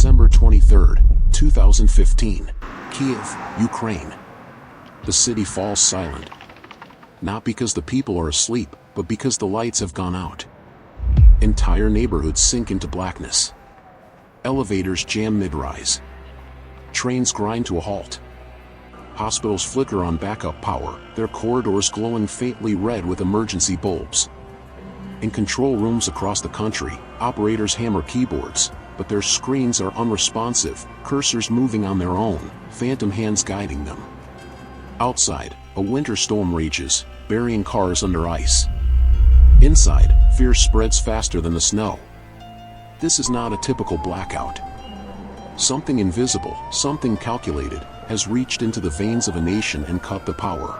December 23, 2015, Kyiv, Ukraine. The city falls silent. Not because the people are asleep, but because the lights have gone out. Entire neighborhoods sink into blackness. Elevators jam mid-rise. Trains grind to a halt. Hospitals flicker on backup power, their corridors glowing faintly red with emergency bulbs. In control rooms across the country, operators hammer keyboards, but their screens are unresponsive, cursors moving on their own, phantom hands guiding them. Outside, a winter storm rages, burying cars under ice. Inside, fear spreads faster than the snow. This is not a typical blackout. Something invisible, something calculated, has reached into the veins of a nation and cut the power.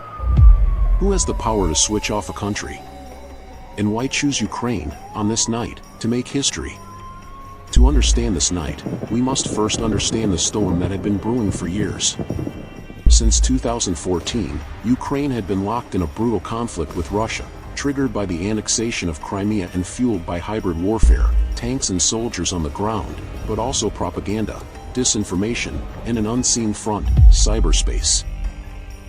Who has the power to switch off a country? And why choose Ukraine, on this night, to make history? To understand this night, we must first understand the storm that had been brewing for years. Since 2014, Ukraine had been locked in a brutal conflict with Russia, triggered by the annexation of Crimea and fueled by hybrid warfare, tanks and soldiers on the ground, but also propaganda, disinformation, and an unseen front, cyberspace.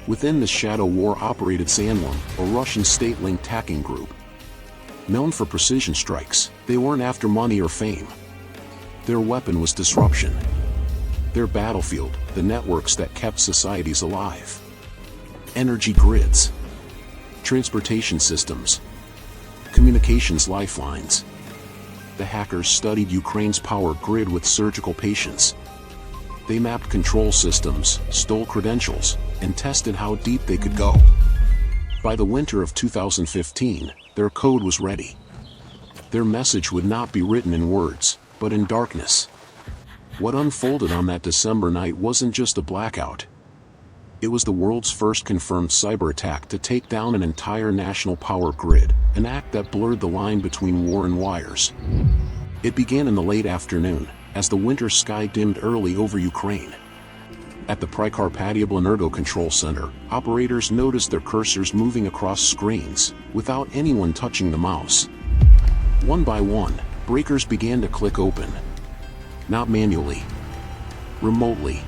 Within this shadow war operated Xanlum, a Russian state-linked tacking group. Known for precision strikes, they weren't after money or fame. Their weapon was disruption. Their battlefield, the networks that kept societies alive. Energy grids. Transportation systems. Communications lifelines. The hackers studied Ukraine's power grid with surgical patience. They mapped control systems, stole credentials, and tested how deep they could go. By the winter of 2015, their code was ready. Their message would not be written in words, but in darkness. What unfolded on that December night wasn't just a blackout. It was the world's first confirmed cyber attack to take down an entire national power grid, an act that blurred the line between war and wires. It began in the late afternoon, as the winter sky dimmed early over Ukraine. At the Prikarpatia Energo Control Center, operators noticed their cursors moving across screens, without anyone touching the mouse. One by one, breakers began to click open. Not manually. Remotely.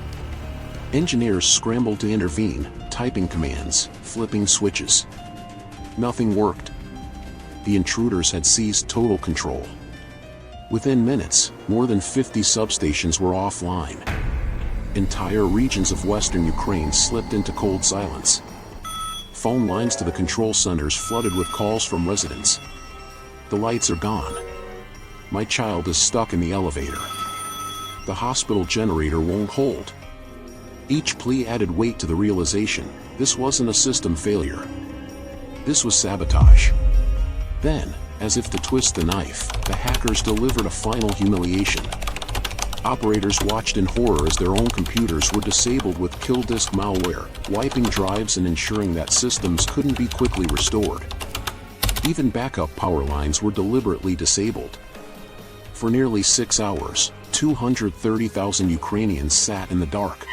Engineers scrambled to intervene, typing commands, flipping switches. Nothing worked. The intruders had seized total control. Within minutes, more than 50 substations were offline. Entire regions of western Ukraine slipped into cold silence. Phone lines to the control centers flooded with calls from residents. The lights are gone. My child is stuck in the elevator. The hospital generator won't hold. Each plea added weight to the realization, this wasn't a system failure. This was sabotage. Then, as if to twist the knife, the hackers delivered a final humiliation. Operators watched in horror as their own computers were disabled with kill disk malware, wiping drives and ensuring that systems couldn't be quickly restored. Even backup power lines were deliberately disabled. For nearly 6 hours, 230,000 Ukrainians sat in the dark.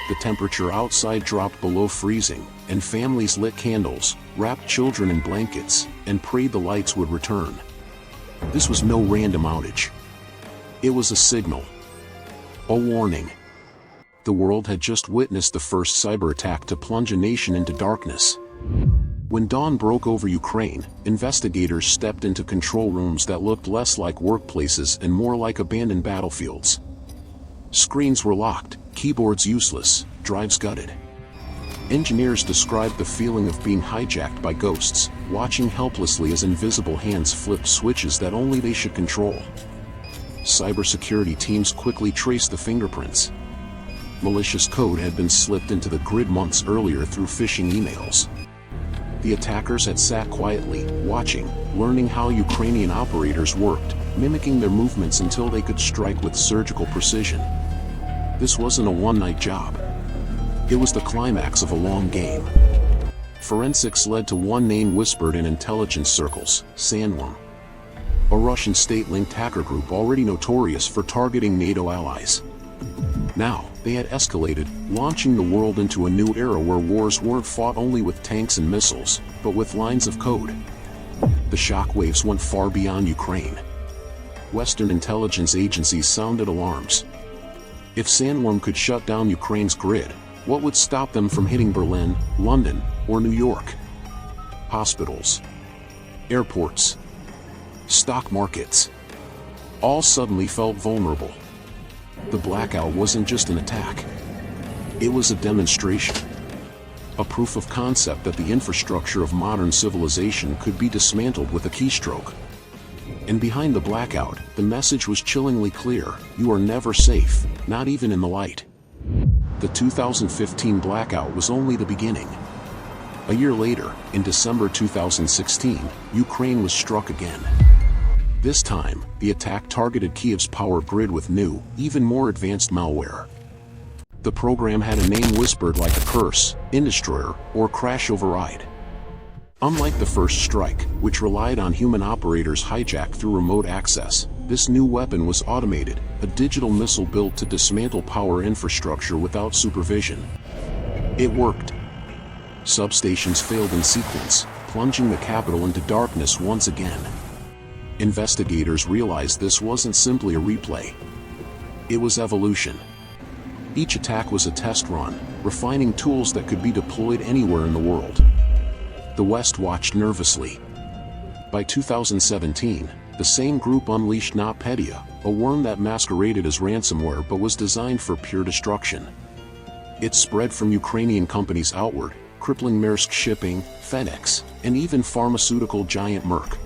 The temperature outside dropped below freezing, and families lit candles, wrapped children in blankets, and prayed the lights would return. This was no random outage. It was a signal. A warning. The world had just witnessed the first cyber attack to plunge a nation into darkness. When dawn broke over Ukraine, investigators stepped into control rooms that looked less like workplaces and more like abandoned battlefields. Screens were locked, keyboards useless, drives gutted. Engineers described the feeling of being hijacked by ghosts, watching helplessly as invisible hands flipped switches that only they should control. Cybersecurity teams quickly traced the fingerprints. Malicious code had been slipped into the grid months earlier through phishing emails. The attackers had sat quietly, watching, learning how Ukrainian operators worked, mimicking their movements until they could strike with surgical precision. This wasn't a one-night job. It was the climax of a long game. Forensics led to one name whispered in intelligence circles, Xanlum. A Russian state-linked hacker group already notorious for targeting NATO allies. Now, they had escalated, launching the world into a new era where wars weren't fought only with tanks and missiles, but with lines of code. The shockwaves went far beyond Ukraine. Western intelligence agencies sounded alarms. If Xanlum could shut down Ukraine's grid, what would stop them from hitting Berlin, London, or New York? Hospitals, airports, stock markets, all suddenly felt vulnerable. The blackout wasn't just an attack. It was a demonstration. A proof of concept that the infrastructure of modern civilization could be dismantled with a keystroke. And behind the blackout, the message was chillingly clear: you are never safe, not even in the light. The 2015 blackout was only the beginning. A year later, in December 2016, Ukraine was struck again. This time, the attack targeted Kyiv's power grid with new, even more advanced malware. The program had a name whispered like a curse, Indestroyer, or Crash Override. Unlike the first strike, which relied on human operators hijacked through remote access, this new weapon was automated, a digital missile built to dismantle power infrastructure without supervision. It worked. Substations failed in sequence, plunging the capital into darkness once again. Investigators realized this wasn't simply a replay. It was evolution. Each attack was a test run, refining tools that could be deployed anywhere in the world. The West watched nervously. By 2017, the same group unleashed NotPetya, a worm that masqueraded as ransomware but was designed for pure destruction. It spread from Ukrainian companies outward, crippling Maersk Shipping, FedEx, and even pharmaceutical giant Merck.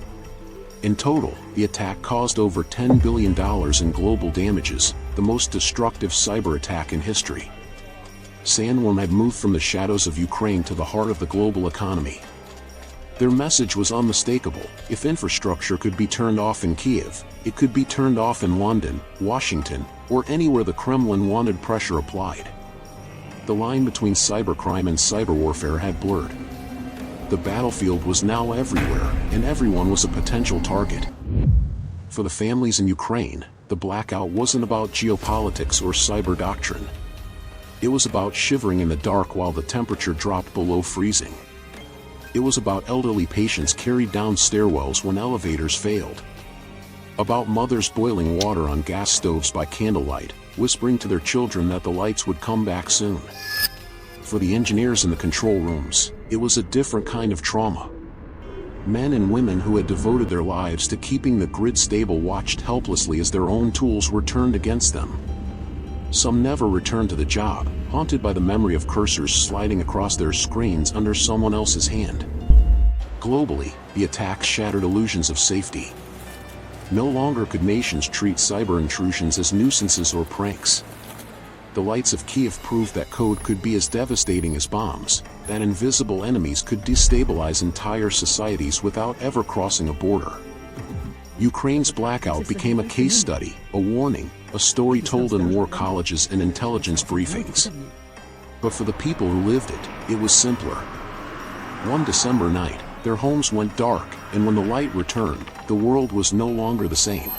In total, the attack caused over $10 billion in global damages, the most destructive cyber attack in history. Xanlum had moved from the shadows of Ukraine to the heart of the global economy. Their message was unmistakable: if infrastructure could be turned off in Kyiv, it could be turned off in London, Washington, or anywhere the Kremlin wanted pressure applied. The line between cybercrime and cyber warfare had blurred. The battlefield was now everywhere, and everyone was a potential target. For the families in Ukraine, the blackout wasn't about geopolitics or cyber doctrine. It was about shivering in the dark while the temperature dropped below freezing. It was about elderly patients carried down stairwells when elevators failed. About mothers boiling water on gas stoves by candlelight, whispering to their children that the lights would come back soon. For the engineers in the control rooms, it was a different kind of trauma. Men and women who had devoted their lives to keeping the grid stable watched helplessly as their own tools were turned against them. Some never returned to the job, haunted by the memory of cursors sliding across their screens under someone else's hand. Globally, the attacks shattered illusions of safety. No longer could nations treat cyber intrusions as nuisances or pranks. The lights of Kyiv proved that code could be as devastating as bombs, that invisible enemies could destabilize entire societies without ever crossing a border. Ukraine's blackout became a case study, a warning, a story told in war colleges and intelligence briefings. But for the people who lived it, it was simpler. One December night, their homes went dark, and when the light returned, the world was no longer the same.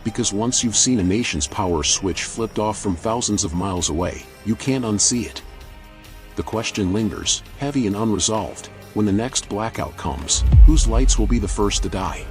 Because once you've seen a nation's power switch flipped off from thousands of miles away, you can't unsee it. The question lingers, heavy and unresolved: when the next blackout comes, whose lights will be the first to die?